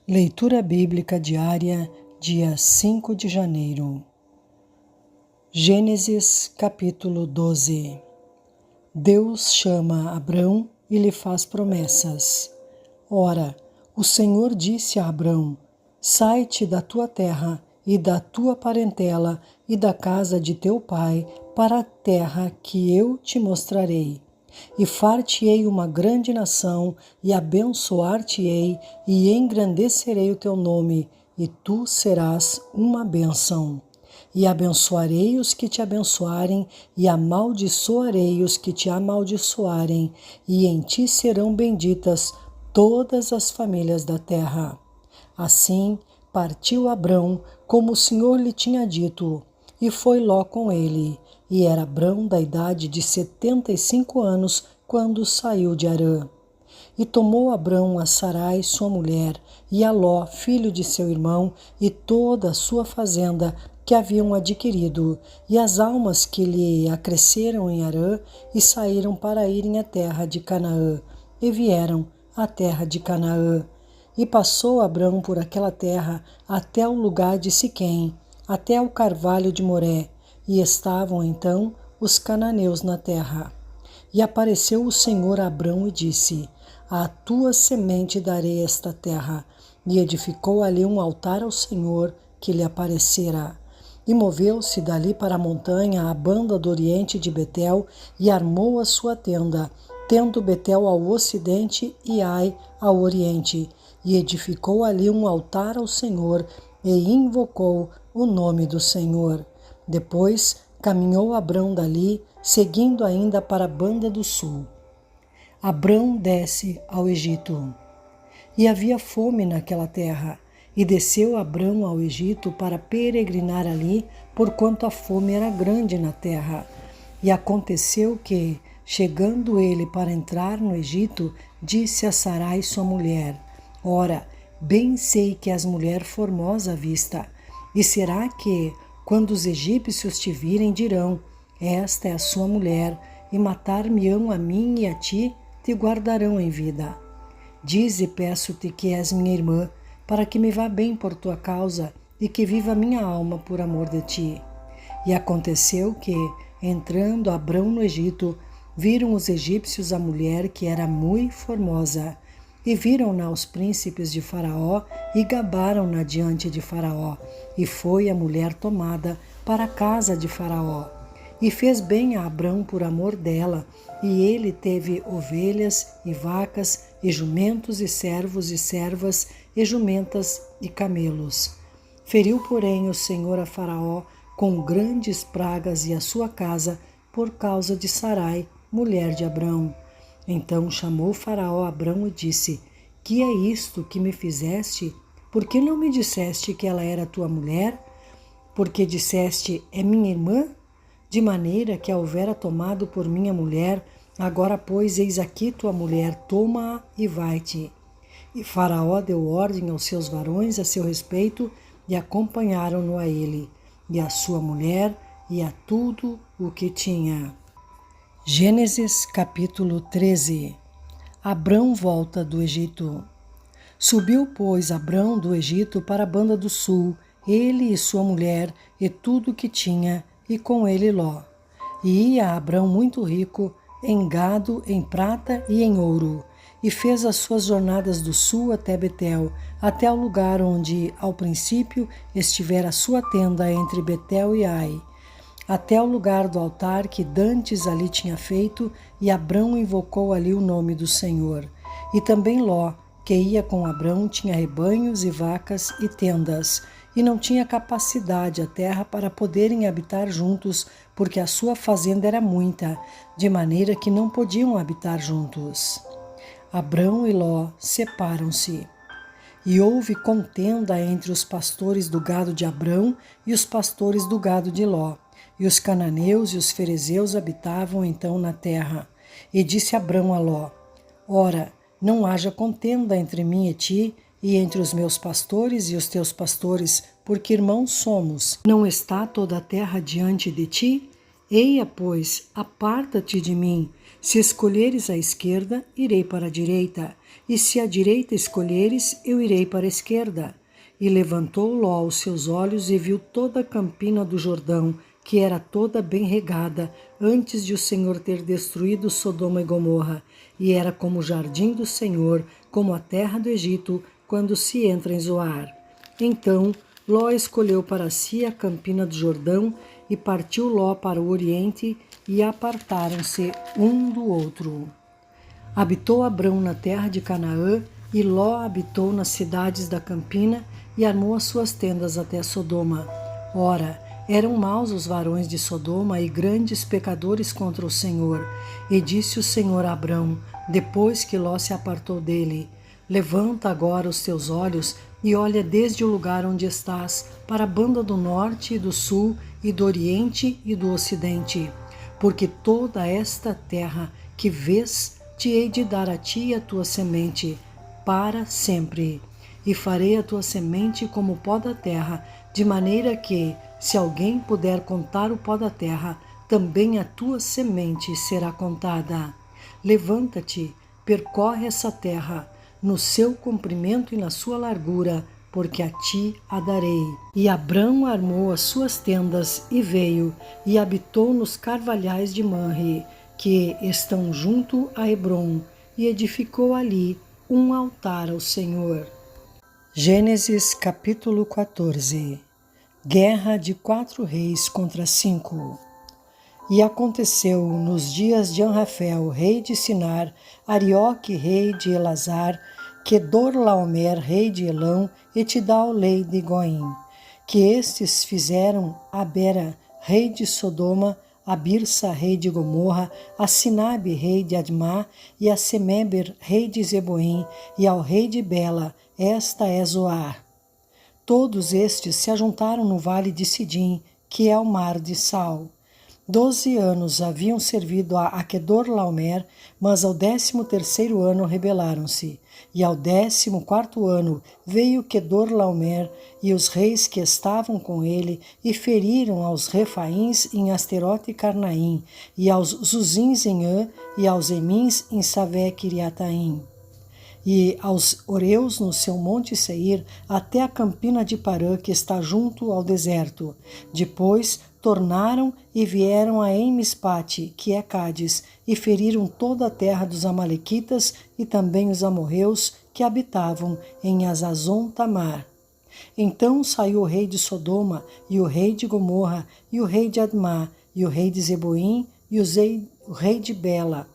Leitura Bíblica Diária, dia 5 de janeiro. Gênesis, capítulo 12. Deus chama Abrão e lhe faz promessas. Ora, o Senhor disse a Abrão: Sai-te da tua terra e da tua parentela e da casa de teu pai para a terra que eu te mostrarei. E far-te-ei uma grande nação, e abençoar-te-ei, e engrandecerei o teu nome, e tu serás uma bênção. E abençoarei os que te abençoarem, e amaldiçoarei os que te amaldiçoarem, e em ti serão benditas todas as famílias da terra. Assim partiu Abrão, como o Senhor lhe tinha dito, e foi Ló com ele. E era Abrão da idade de 75 anos, quando saiu de Harã. E tomou Abrão a Sarai, sua mulher, e a Ló, filho de seu irmão, e toda a sua fazenda que haviam adquirido, e as almas que lhe acresceram em Harã, e saíram para irem à terra de Canaã, e vieram à terra de Canaã. E passou Abrão por aquela terra até o lugar de Siquém, até o carvalho de Moré, e estavam então os cananeus na terra. E apareceu o Senhor a Abrão e disse: À tua semente darei esta terra. E edificou ali um altar ao Senhor que lhe aparecera. E moveu-se dali para a montanha, à banda do oriente de Betel, e armou a sua tenda, tendo Betel ao ocidente e Ai ao oriente. E edificou ali um altar ao Senhor, e invocou o nome do Senhor. Depois caminhou Abrão dali, seguindo ainda para a banda do sul. Abrão desce ao Egito. E havia fome naquela terra, e desceu Abrão ao Egito para peregrinar ali, porquanto a fome era grande na terra. E aconteceu que, chegando ele para entrar no Egito, disse a Sarai sua mulher: Ora, bem sei que és mulher formosa à vista, e será que, quando os egípcios te virem, dirão: Esta é a sua mulher, e matar-me-ão a mim e a ti, te guardarão em vida. Dize, peço-te que és minha irmã, para que me vá bem por tua causa, e que viva minha alma por amor de ti. E aconteceu que, entrando Abrão no Egito, viram os egípcios a mulher que era muito formosa, e viram-na os príncipes de Faraó, e gabaram-na diante de Faraó. E foi a mulher tomada para a casa de Faraó. E fez bem a Abrão por amor dela, e ele teve ovelhas e vacas, e jumentos e servos e servas, e jumentas e camelos. Feriu, porém, o Senhor a Faraó com grandes pragas e a sua casa, por causa de Sarai, mulher de Abrão. Então chamou Faraó a Abrão e disse: Que é isto que me fizeste? Por que não me disseste que ela era tua mulher? Porque disseste: É minha irmã? De maneira que a houvera tomado por minha mulher, agora, pois, eis aqui tua mulher, toma-a e vai-te. E Faraó deu ordem aos seus varões a seu respeito, e acompanharam-no a ele, e a sua mulher, e a tudo o que tinha. Gênesis capítulo 13. Abrão volta do Egito. Subiu, pois, Abrão do Egito para a banda do sul, ele e sua mulher, e tudo o que tinha, e com ele Ló. E ia Abrão muito rico, em gado, em prata e em ouro, e fez as suas jornadas do sul até Betel, até o lugar onde, ao princípio, estivera a sua tenda entre Betel e Ai, até o lugar do altar que dantes ali tinha feito, e Abrão invocou ali o nome do Senhor. E também Ló, que ia com Abrão, tinha rebanhos e vacas e tendas, e não tinha capacidade a terra para poderem habitar juntos, porque a sua fazenda era muita, de maneira que não podiam habitar juntos. Abrão e Ló separam-se. E houve contenda entre os pastores do gado de Abrão e os pastores do gado de Ló. E os cananeus e os ferezeus habitavam então na terra. E disse Abrão a Ló: Ora, não haja contenda entre mim e ti, e entre os meus pastores e os teus pastores, porque irmãos somos. Não está toda a terra diante de ti? Eia, pois, aparta-te de mim. Se escolheres a esquerda, irei para a direita. e se à direita escolheres, eu irei para a esquerda. E levantou Ló os seus olhos e viu toda a campina do Jordão, que era toda bem regada, antes de o Senhor ter destruído Sodoma e Gomorra, e era como o jardim do Senhor, como a terra do Egito, quando se entra em Zoar. Então Ló escolheu para si a campina do Jordão, e partiu Ló para o oriente, e apartaram-se um do outro. Habitou Abrão na terra de Canaã, e Ló habitou nas cidades da campina, e armou as suas tendas até Sodoma. Ora, eram maus os varões de Sodoma e grandes pecadores contra o Senhor. E disse o Senhor a Abrão, depois que Ló se apartou dele: Levanta agora os teus olhos e olha desde o lugar onde estás, para a banda do norte e do sul, e do oriente e do ocidente. Porque toda esta terra que vês, te hei de dar a ti e a tua semente, para sempre. E farei a tua semente como o pó da terra, de maneira que, se alguém puder contar o pó da terra, também a tua semente será contada. Levanta-te, percorre essa terra, no seu comprimento e na sua largura, porque a ti a darei. E Abrão armou as suas tendas e veio, e habitou nos carvalhais de Manre, que estão junto a Hebrom, e edificou ali um altar ao Senhor. Gênesis capítulo 14. Guerra de 4 reis contra 5. E aconteceu nos dias de Anrafel, rei de Sinar, Arioque, rei de Elazar, Quedorlaomer, rei de Elão, e Tidal, rei de Goim, que estes fizeram a Bera, rei de Sodoma, a Birsa, rei de Gomorra, a Sinabe, rei de Admá, e a Semeber, rei de Zeboim, e ao rei de Bela, esta é Zoar. Todos estes se ajuntaram no vale de Sidim, que é o mar de Sal. 12 anos haviam servido a Quedorlaomer, mas ao 13º ano rebelaram-se. E ao 14º ano veio Quedorlaomer e os reis que estavam com ele, e feriram aos Refaíns em Asterote e Carnaim, e aos Zuzins em Ã, e aos Emins em Savé-Quiriataim, e aos Oreus no seu monte Seir, até a campina de Parã, que está junto ao deserto. Depois tornaram e vieram a Emispate, que é Cádiz, e feriram toda a terra dos amalequitas e também os amorreus que habitavam em Azazon Tamar. Então saiu o rei de Sodoma, e o rei de Gomorra, e o rei de Admá, e o rei de Zeboim, e o rei de Bela.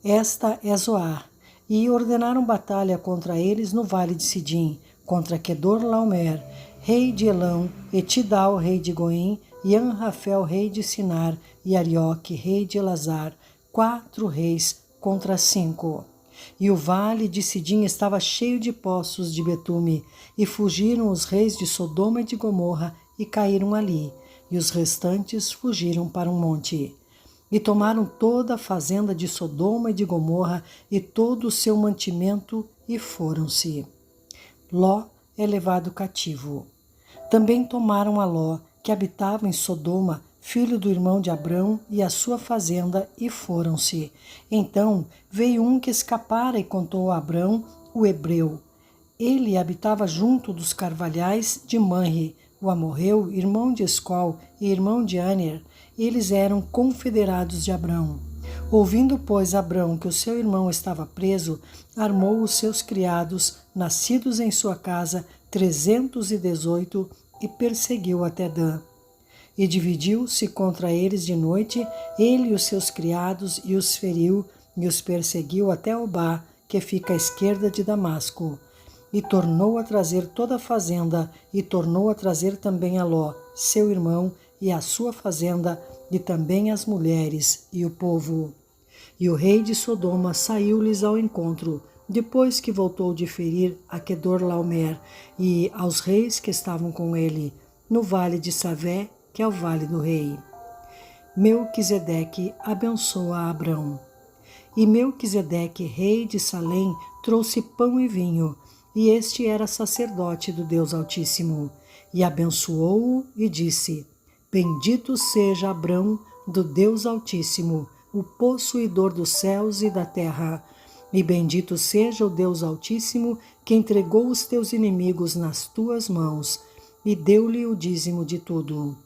Esta é Zoar. E ordenaram batalha contra eles no vale de Sidim, contra Quedorlaomer, rei de Elão, e Tidal, rei de Goim, e Anrafel, rei de Sinar, e Arioque, rei de Elazar, 4 reis contra 5. E o vale de Sidim estava cheio de poços de betume, e fugiram os reis de Sodoma e de Gomorra, e caíram ali, e os restantes fugiram para um monte. E tomaram toda a fazenda de Sodoma e de Gomorra e todo o seu mantimento e foram-se. Ló é levado cativo. Também tomaram a Ló, que habitava em Sodoma, filho do irmão de Abrão, e a sua fazenda, e foram-se. Então veio um que escapara e contou a Abrão, o hebreu. Ele habitava junto dos carvalhais de Manre, o amorreu, irmão de Escol e irmão de Aner. Eles eram confederados de Abrão. Ouvindo, pois, Abrão que o seu irmão estava preso, armou os seus criados, nascidos em sua casa, 318, e perseguiu até Dan. E dividiu-se contra eles de noite, ele e os seus criados, e os feriu, e os perseguiu até Obá, que fica à esquerda de Damasco. E tornou a trazer toda a fazenda, e tornou a trazer também a Ló, seu irmão, e a sua fazenda, e também as mulheres e o povo. E o rei de Sodoma saiu-lhes ao encontro, depois que voltou de ferir a Quedorlaomer e aos reis que estavam com ele, no vale de Savé, que é o vale do rei. Melquisedeque abençoa Abrão. E Melquisedeque, rei de Salém, trouxe pão e vinho, e este era sacerdote do Deus Altíssimo. E abençoou-o e disse: Bendito seja Abrão do Deus Altíssimo, o possuidor dos céus e da terra. E bendito seja o Deus Altíssimo, que entregou os teus inimigos nas tuas mãos, e deu-lhe o dízimo de tudo.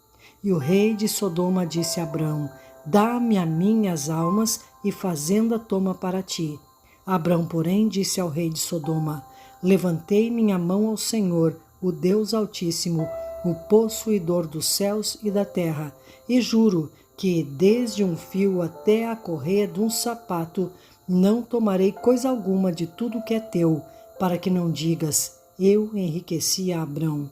E o rei de Sodoma disse a Abrão: Dá-me a mim as almas, e fazenda toma para ti. Abrão, porém, disse ao rei de Sodoma: Levantei minha mão ao Senhor, o Deus Altíssimo, o possuidor dos céus e da terra, e juro que, desde um fio até a correia de um sapato, não tomarei coisa alguma de tudo que é teu, para que não digas: eu enriqueci a Abrão.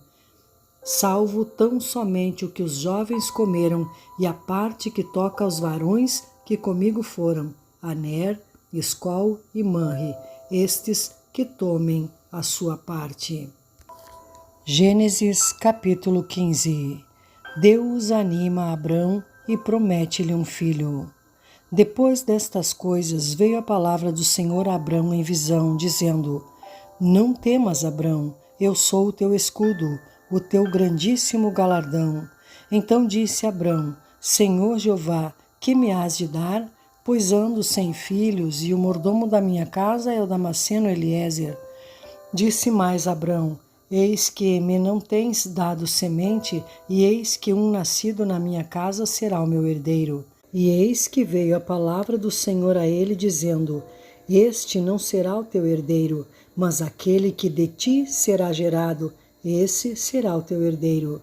Salvo tão somente o que os jovens comeram e a parte que toca aos varões que comigo foram, Aner, Escol e Manre, estes que tomem a sua parte. Gênesis capítulo 15. Deus anima Abrão e promete-lhe um filho. Depois destas coisas veio a palavra do Senhor a Abrão em visão, dizendo: Não temas, Abrão, eu sou o teu escudo, o teu grandíssimo galardão. Então disse Abrão: Senhor Jeová, que me has de dar? Pois ando sem filhos, e o mordomo da minha casa é o Damasceno Eliezer. Disse mais Abrão: Eis que me não tens dado semente, e eis que um nascido na minha casa será o meu herdeiro. E eis que veio a palavra do Senhor a ele, dizendo: Este não será o teu herdeiro, mas aquele que de ti será gerado, esse será o teu herdeiro.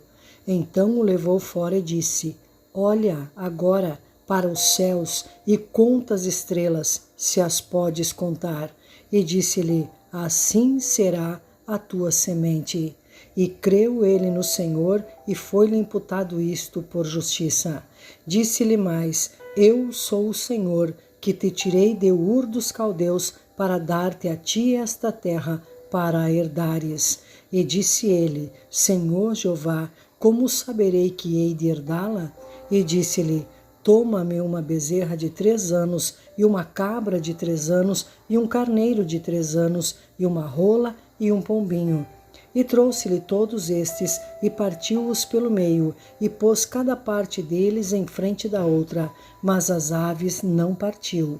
Então o levou fora e disse: Olha agora para os céus e conta as estrelas, se as podes contar. E disse-lhe: Assim será a tua semente. E creu ele no Senhor, e foi-lhe imputado isto por justiça. Disse-lhe mais: Eu sou o Senhor, que te tirei de Ur dos Caldeus, para dar-te a ti esta terra, para a herdares. E disse ele: Senhor Jeová, como saberei que hei de herdá-la? E disse-lhe: Toma-me uma bezerra de 3 anos, e uma cabra de 3 anos, e um carneiro de 3 anos, e uma rola e um pombinho. E trouxe-lhe todos estes, e partiu-os pelo meio, e pôs cada parte deles em frente da outra, mas as aves não partiu.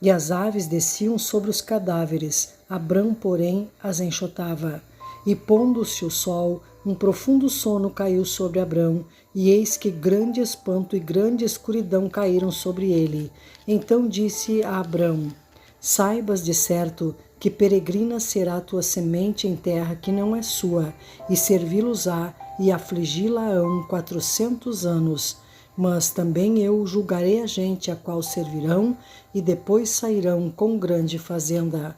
E as aves desciam sobre os cadáveres, Abrão, porém, as enxotava. E pondo-se o sol, um profundo sono caiu sobre Abrão, e eis que grande espanto e grande escuridão caíram sobre ele. Então disse a Abrão: Saibas de certo que peregrina será a tua semente em terra que não é sua, e servi-los-á e afligi-la-ão 400 anos. Mas também eu julgarei a gente a qual servirão, e depois sairão com grande fazenda.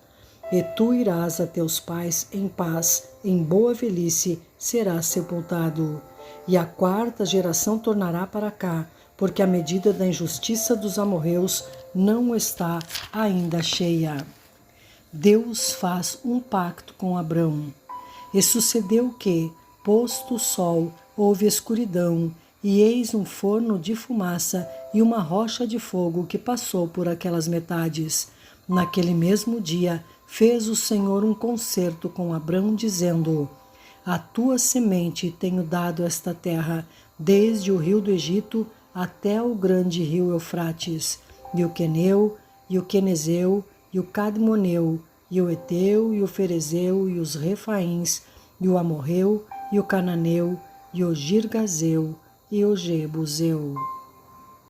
E tu irás a teus pais em paz, em boa velhice serás sepultado. E a 4ª geração tornará para cá, porque a medida da injustiça dos amorreus não está ainda cheia. Deus faz um pacto com Abrão. E sucedeu que, posto o sol, houve escuridão, e eis um forno de fumaça e uma rocha de fogo que passou por aquelas metades. Naquele mesmo dia fez o Senhor um concerto com Abrão, dizendo: A tua semente tenho dado esta terra, desde o rio do Egito até o grande rio Eufrates, e o Queneu, e o Quenezeu, e o Cadmoneu, e o Eteu, e o Ferezeu, e os Refaíns, e o Amorreu, e o Cananeu, e o Girgazeu, e o Jebuseu.